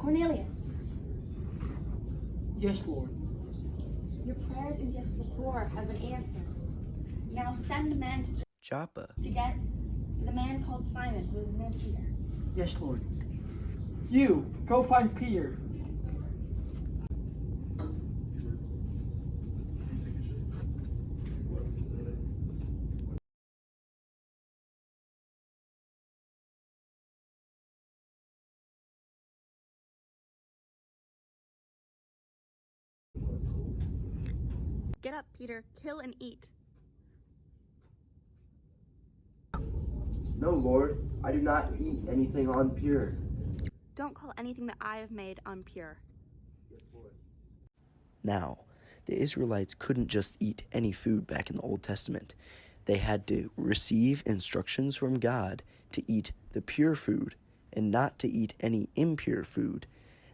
Cornelius, Yes, Lord. your prayers and gifts to the poor have been answered. Now send men to Joppa. get the man called Simon, who is named Peter. Yes, Lord. You, go find Peter. Get up, Peter, kill and eat. No, Lord, I do not eat anything impure. Don't call anything that I have made impure. Yes, Lord. Now, the Israelites couldn't just eat any food back in the Old Testament. They had to receive instructions from God to eat the pure food and not to eat any impure food.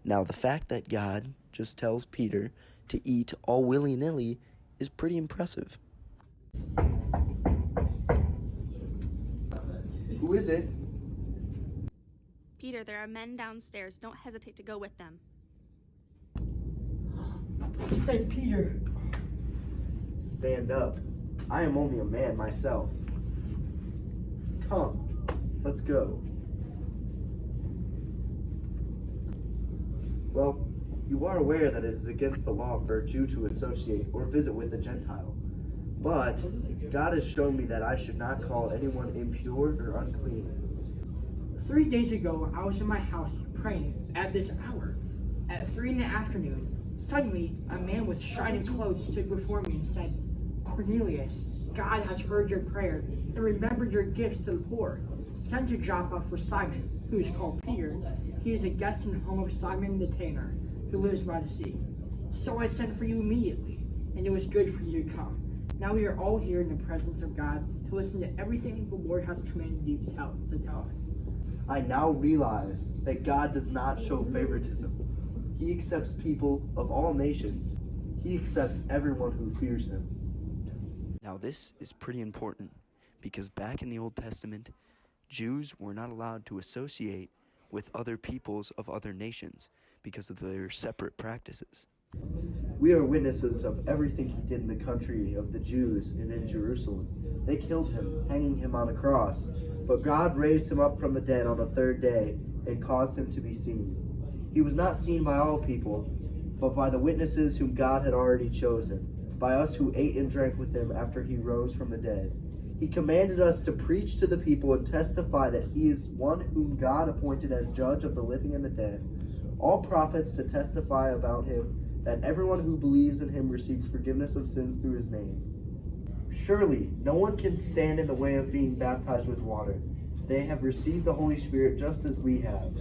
Now, the fact that God just tells Peter to eat all willy-nilly is pretty impressive. Who is it? Peter, there are men downstairs. Don't hesitate to go with them. St. Peter. Stand up. I am only a man myself. Come, let's go. Well, you are aware that it is against the law for a Jew to associate or visit with a Gentile. But God has shown me that I should not call anyone impure or unclean. 3 days ago, I was in my house praying at this hour. At 3 in the afternoon, suddenly a man with shining clothes stood before me and said, Cornelius, God has heard your prayer and remembered your gifts to the poor. Send to Joppa for Simon, who is called Peter. He is a guest in the home of Simon the tanner, who lives by the sea. So I sent for you immediately, and it was good for you to come. Now we are all here in the presence of God to listen to everything the Lord has commanded you to tell us. I now realize that God does not show favoritism. He accepts people of all nations. He accepts everyone who fears him. Now this is pretty important because back in the Old Testament, Jews were not allowed to associate with other peoples of other nations because of their separate practices. We are witnesses of everything he did in the country of the Jews and in Jerusalem. They killed him, hanging him on a cross, but God raised him up from the dead on the third day and caused him to be seen. He was not seen by all people, but by the witnesses whom God had already chosen, by us who ate and drank with him after he rose from the dead. He commanded us to preach to the people and testify that he is one whom God appointed as judge of the living and the dead. All prophets to testify about him, that everyone who believes in him receives forgiveness of sins through his name. Surely no one can stand in the way of being baptized with water. They have received the Holy Spirit just as we have.